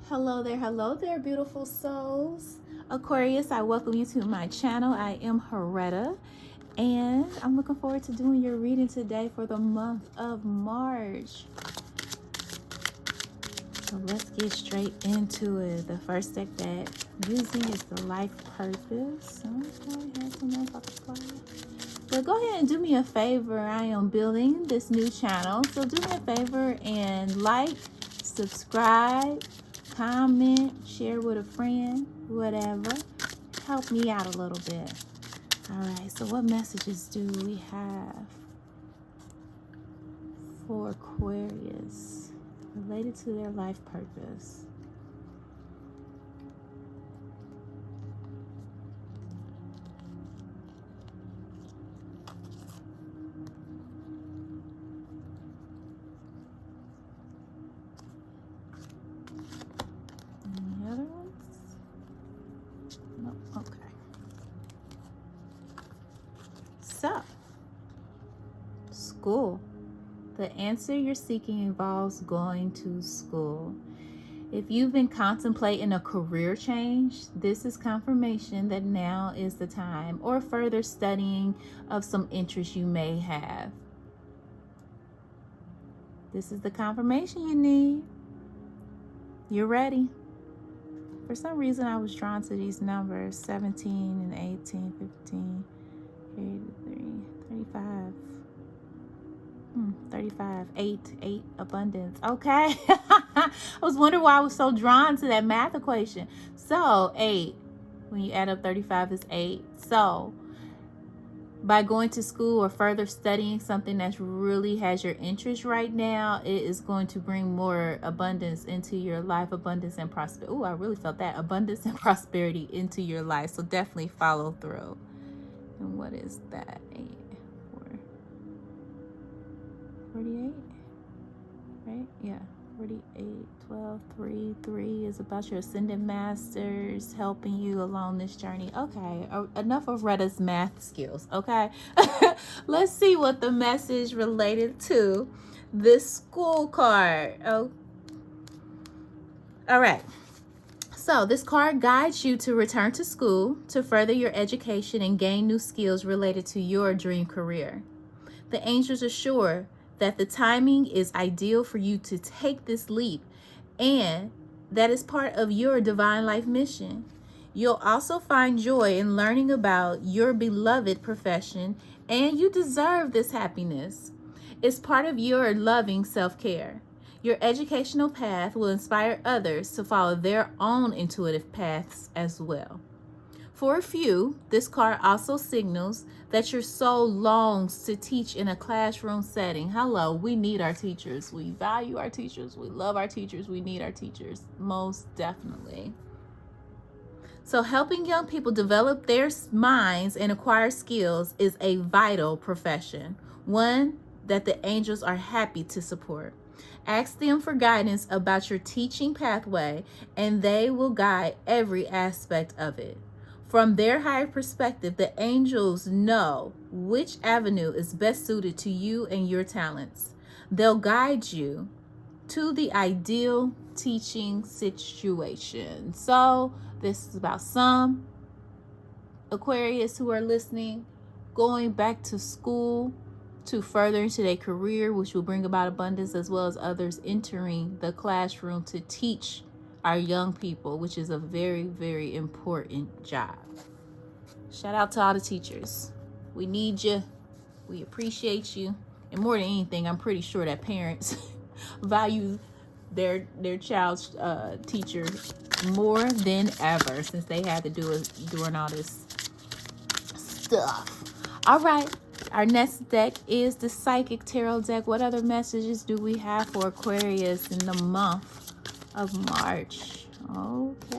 Hello there, beautiful souls. Aquarius, I welcome you to my channel. I am Harretta, and I'm looking forward to doing your reading today for the month of March. So let's get straight into it. The first deck that I'm using is the Life Purpose. Okay, have some else I can play. But go ahead and do me a favor. I am building this new channel, so do me a favor and like, subscribe, comment, share with a friend, whatever. Help me out a little bit. All right, so what messages do we have for Aquarius related to their life purpose? Any other ones? No, okay. So, school. The answer you're seeking involves going to school. If you've been contemplating a career change, this is confirmation that now is the time, or further studying of some interest you may have. This is the confirmation you need. You're ready. For some reason, I was drawn to these numbers, 17 and 18, 15, 83, 35. 35, 8, abundance. Okay. I was wondering why I was so drawn to that math equation. So 8, when you add up 35 is 8. So by going to school or further studying something that really has your interest right now, it is going to bring more abundance into your life, abundance and prosperity. Oh, I really felt that, abundance and prosperity into your life. So definitely follow through. And what is that? 8, 48, right? Yeah, 48, 12, 3, 3 is about your ascendant masters helping you along this journey. Okay, enough of Retta's math skills, okay? Let's see what the message related to this school card. Oh, all right. So this card guides you to return to school to further your education and gain new skills related to your dream career. The angels assure that the timing is ideal for you to take this leap, and that is part of your divine life mission. You'll also find joy in learning about your beloved profession, and you deserve this happiness. It's part of your loving self-care. Your educational path will inspire others to follow their own intuitive paths as well. For a few, this card also signals that your soul longs to teach in a classroom setting. Hello, we need our teachers. We value our teachers. We love our teachers. We need our teachers, most definitely. So helping young people develop their minds and acquire skills is a vital profession, one that the angels are happy to support. Ask them for guidance about your teaching pathway, and they will guide every aspect of it. From their higher perspective, the angels know which avenue is best suited to you and your talents. They'll guide you to the ideal teaching situation. So this is about some Aquarius who are listening, going back to school to further into their career, which will bring about abundance, as well as others entering the classroom to teach our young people, which is a very, very important job. Shout out to all the teachers. We need you. We appreciate you. And more than anything, I'm pretty sure that parents value their child's teacher more than ever, since they had to do it during all this stuff. All right. Our next deck is the Psychic Tarot deck. What other messages do we have for Aquarius in the month of March? Okay.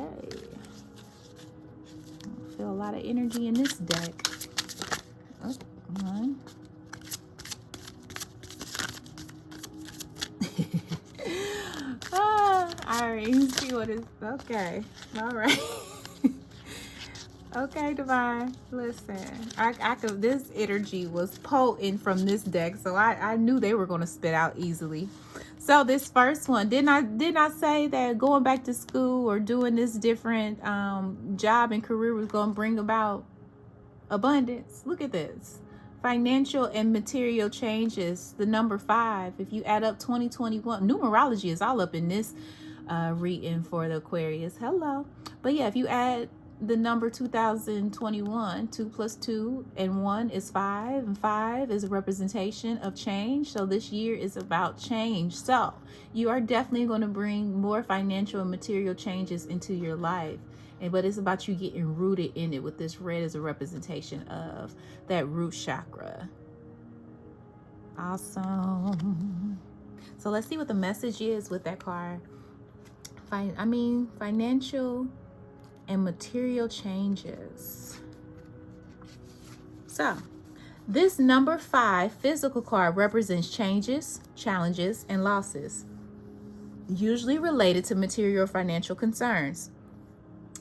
I feel a lot of energy in this deck. Oh, one. All right, let's see what is. Okay. All right. Okay, Divine. Listen, I could. This energy was potent from this deck, so I knew they were going to spit out easily. So this first one, didn't I say that going back to school or doing this different job and career was going to bring about abundance? Look at this. Financial and material changes. The number 5. If you add up 2021, numerology is all up in this reading for the Aquarius. Hello. But yeah, if you add the number 2021, 2 plus 2 and 1 is 5, and 5 is a representation of change. So this year is about change. So you are definitely going to bring more financial and material changes into your life. But it's about you getting rooted in it, with this red as a representation of that root chakra. Awesome. So let's see what the message is with that card. Financial and material changes. So this number 5 physical card represents changes, challenges, and losses, usually related to material or financial concerns.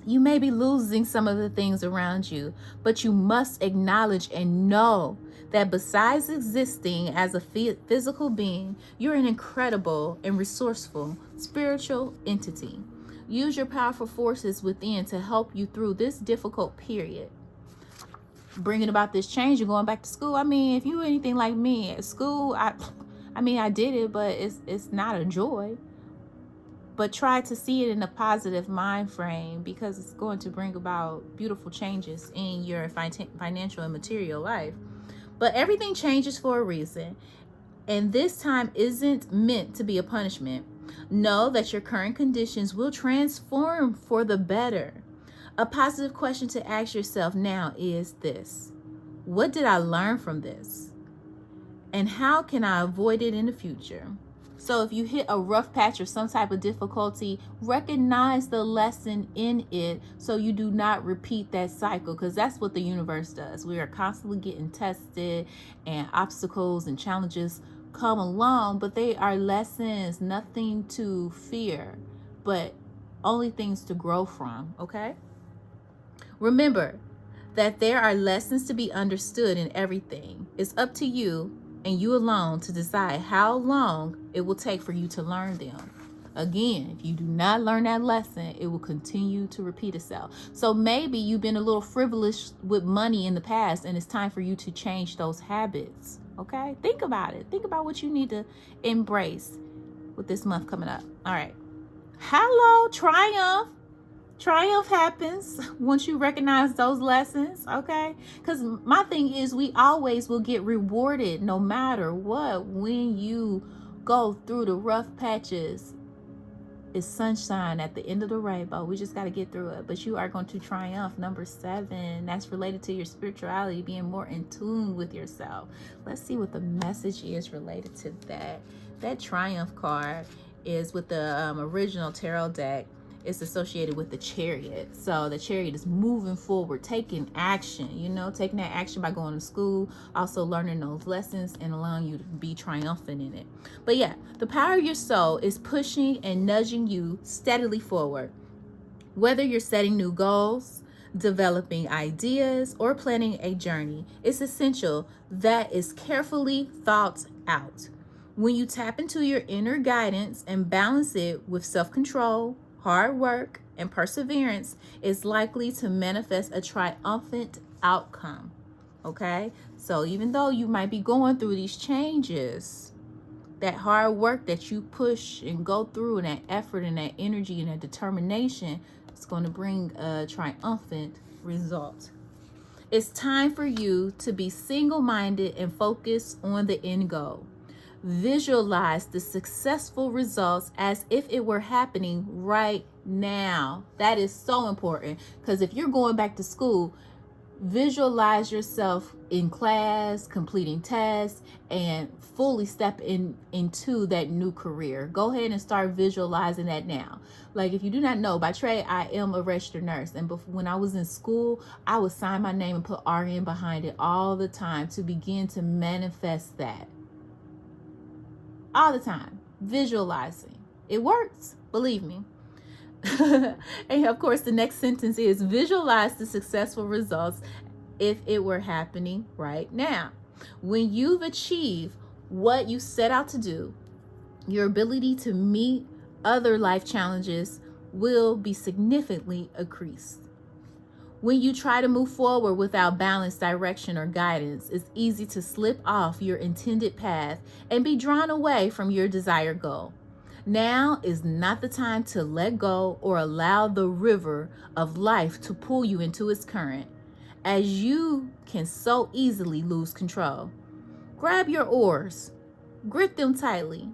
You may be losing some of the things around you, but you must acknowledge and know that besides existing as a physical being, you're an incredible and resourceful spiritual entity. Use your powerful forces within to help you through this difficult period. Bringing about this change, you're going back to school. If you're anything like me, at school, I did it, but it's not a joy. But try to see it in a positive mind frame, because it's going to bring about beautiful changes in your financial and material life. But everything changes for a reason, and this time isn't meant to be a punishment. Know that your current conditions will transform for the better. A positive question to ask yourself now is this: what did I learn from this? And how can I avoid it in the future? So if you hit a rough patch or some type of difficulty, recognize the lesson in it so you do not repeat that cycle, because that's what the universe does. We are constantly getting tested, and obstacles and challenges come along, but they are lessons, nothing to fear, but only things to grow from, okay? Remember that there are lessons to be understood in everything. It's up to you and you alone to decide how long it will take for you to learn them. Again, if you do not learn that lesson, it will continue to repeat itself. So maybe you've been a little frivolous with money in the past, and it's time for you to change those habits. Okay? Think about it. Think about what you need to embrace with this month coming up. All right. Hello, triumph. Triumph happens once you recognize those lessons, okay? Because my thing is, we always will get rewarded no matter what. When you go through the rough patches, it's sunshine at the end of the rainbow. We just got to get through it. But you are going to triumph. Number 7, that's related to your spirituality, being more in tune with yourself. Let's see what the message is related to that. That triumph card is with the original tarot deck. It's associated with the Chariot. So the Chariot is moving forward, taking action, taking that action by going to school, also learning those lessons and allowing you to be triumphant in it. But yeah, the power of your soul is pushing and nudging you steadily forward. Whether you're setting new goals, developing ideas, or planning a journey, it's essential that is carefully thought out. When you tap into your inner guidance and balance it with self-control, hard work, and perseverance, is likely to manifest a triumphant outcome. Okay? So even though you might be going through these changes, that hard work that you push and go through, and that effort and that energy and that determination, is going to bring a triumphant result. It's time for you to be single-minded and focus on the end goal. Visualize the successful results as if it were happening right now. That is so important, because if you're going back to school, visualize yourself in class, completing tests, and fully step into that new career. Go ahead and start visualizing that now. Like, if you do not know, by trade, I am a registered nurse. And when I was in school, I would sign my name and put RN behind it all the time to begin to manifest that. All the time, visualizing. It works, believe me. And of course, the next sentence is visualize the successful results if it were happening right now. When you've achieved what you set out to do, Your ability to meet other life challenges will be significantly increased. When you try to move forward without balanced direction or guidance, it's easy to slip off your intended path and be drawn away from your desired goal. Now is not the time to let go or allow the river of life to pull you into its current, as you can so easily lose control. Grab your oars, grip them tightly,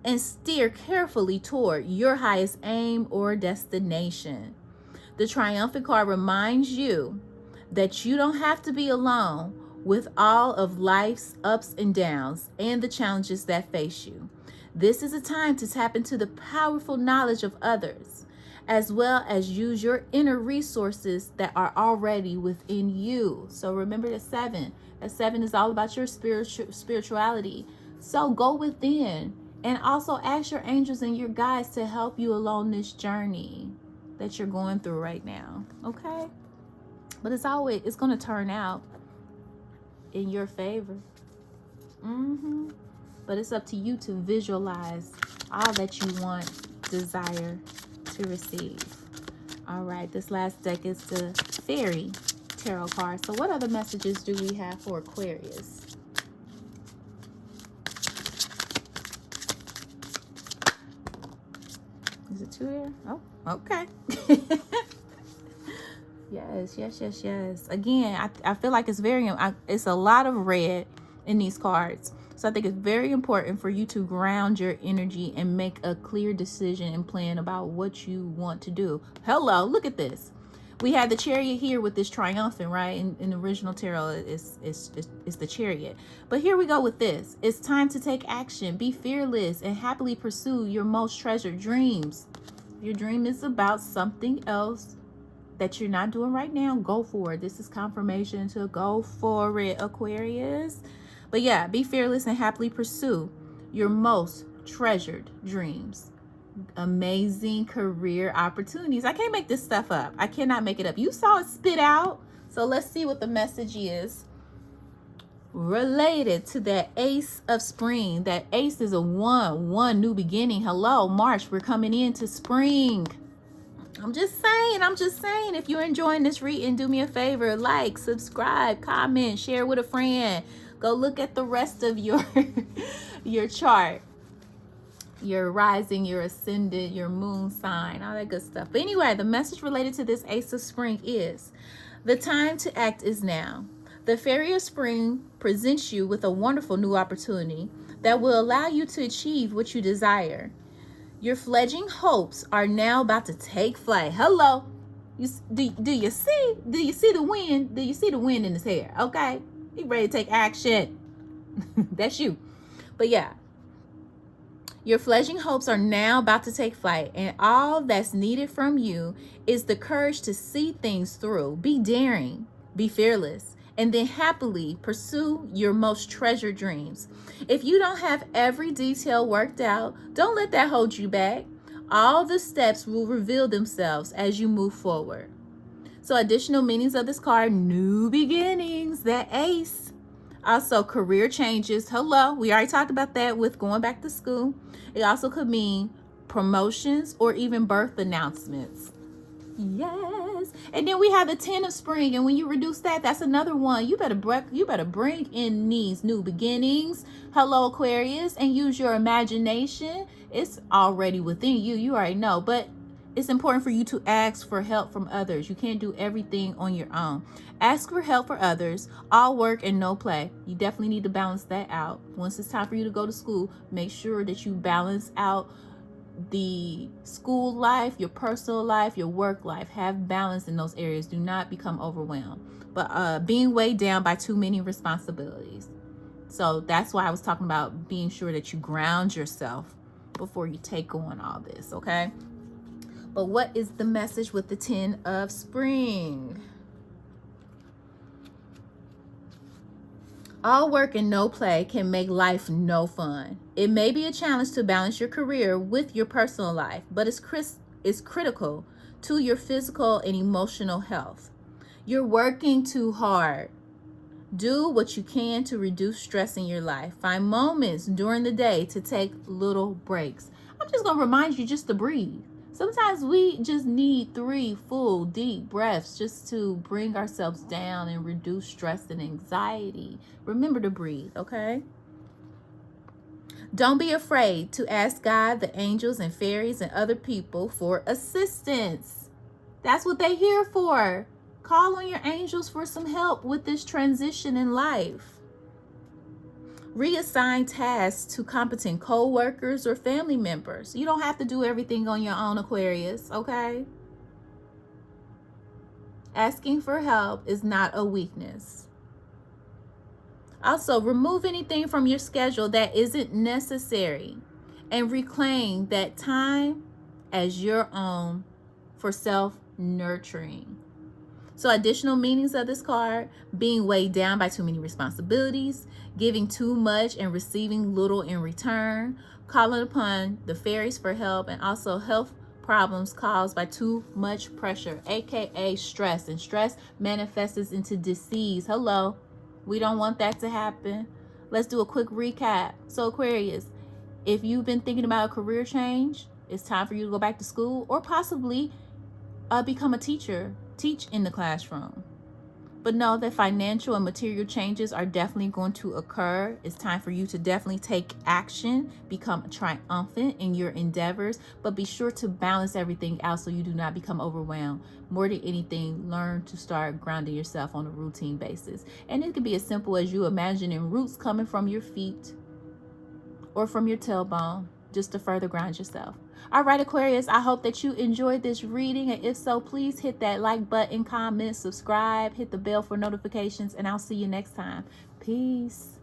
and steer carefully toward your highest aim or destination. The triumphant card reminds you that you don't have to be alone with all of life's ups and downs and the challenges that face you. This is a time to tap into the powerful knowledge of others, as well as use your inner resources that are already within you. So remember the 7. That 7 is all about your spirituality. So go within and also ask your angels and your guides to help you along this journey that you're going through right now. Okay? But it's going to turn out in your favor. But it's up to you to visualize all that you want, desire to receive. All right, this last deck is the Fairy Tarot card. So what other messages do we have for Aquarius? Is it 2 there? Oh, okay. Yes. Again, I feel like it's a lot of red in these cards. So I think it's very important for you to ground your energy and make a clear decision and plan about what you want to do. Hello, look at this. We had the Chariot here with this triumphant, right? In the original tarot, it's the Chariot. But here we go with this. It's time to take action. Be fearless and happily pursue your most treasured dreams. If your dream is about something else that you're not doing right now, go for it. This is confirmation to go for it, Aquarius. But yeah, be fearless and happily pursue your most treasured dreams. Amazing career opportunities. I can't make this stuff up. I cannot make it up. You saw it spit out. So let's see what the message is related to that Ace of Spring. That Ace is a one new beginning. Hello, March. We're coming into spring. I'm just saying, if you're enjoying this reading, do me a favor, like, subscribe, comment, share with a friend. Go look at the rest of your chart. Your rising, your ascendant, your moon sign, all that good stuff. But anyway, the message related to this Ace of Spring is, the time to act is now. The Fairy of Spring presents you with a wonderful new opportunity that will allow you to achieve what you desire. Your fledgling hopes are now about to take flight. Hello. Do you see the wind? Do you see the wind in his hair? Okay. He ready to take action. That's you. But yeah. Your fledgling hopes are now about to take flight, and all that's needed from you is the courage to see things through. Be daring, be fearless, and then happily pursue your most treasured dreams. If you don't have every detail worked out, don't let that hold you back. All the steps will reveal themselves as you move forward. So additional meanings of this card: new beginnings, that Ace. Also, career changes. Hello, we already talked about that with going back to school. It also could mean promotions or even birth announcements. Yes. And then we have the 10 of Spring, and when you reduce that, that's another one. You better bring in these new beginnings. Hello, Aquarius, and use your imagination. It's already within you. You already know, but it's important for you to ask for help from others. You can't do everything on your own. Ask for help for others. All work and no play. You definitely need to balance that out. Once it's time for you to go to school, make sure that you balance out the school life, your personal life, your work life. Have balance in those areas. Do not become overwhelmed. But being weighed down by too many responsibilities. So that's why I was talking about being sure that you ground yourself before you take on all this, okay? But what is the message with the 10 of Spring? All work and no play can make life no fun. It may be a challenge to balance your career with your personal life, but it's critical to your physical and emotional health. You're working too hard. Do what you can to reduce stress in your life. Find moments during the day to take little breaks. I'm just going to remind you just to breathe. Sometimes we just need 3 full deep breaths just to bring ourselves down and reduce stress and anxiety. Remember to breathe, okay? Don't be afraid to ask God, the angels and fairies and other people for assistance. That's what they're here for. Call on your angels for some help with this transition in life. Reassign tasks to competent co-workers or family members. You don't have to do everything on your own, Aquarius, okay? Asking for help is not a weakness. Also, remove anything from your schedule that isn't necessary and reclaim that time as your own for self-nurturing. So additional meanings of this card: being weighed down by too many responsibilities, giving too much and receiving little in return, calling upon the fairies for help, and also health problems caused by too much pressure, aka stress. And stress manifests into disease. Hello, we don't want that to happen. Let's do a quick recap. So Aquarius, if you've been thinking about a career change, it's time for you to go back to school or possibly become a teacher. Teach in the classroom. But know that financial and material changes are definitely going to occur. It's time for you to definitely take action, become triumphant in your endeavors, but be sure to balance everything out so you do not become overwhelmed. More than anything, learn to start grounding yourself on a routine basis. And it could be as simple as you imagining roots coming from your feet or from your tailbone, just to further ground yourself. All right, Aquarius, I hope that you enjoyed this reading. And if so, please hit that like button, comment, subscribe, hit the bell for notifications, and I'll see you next time. Peace.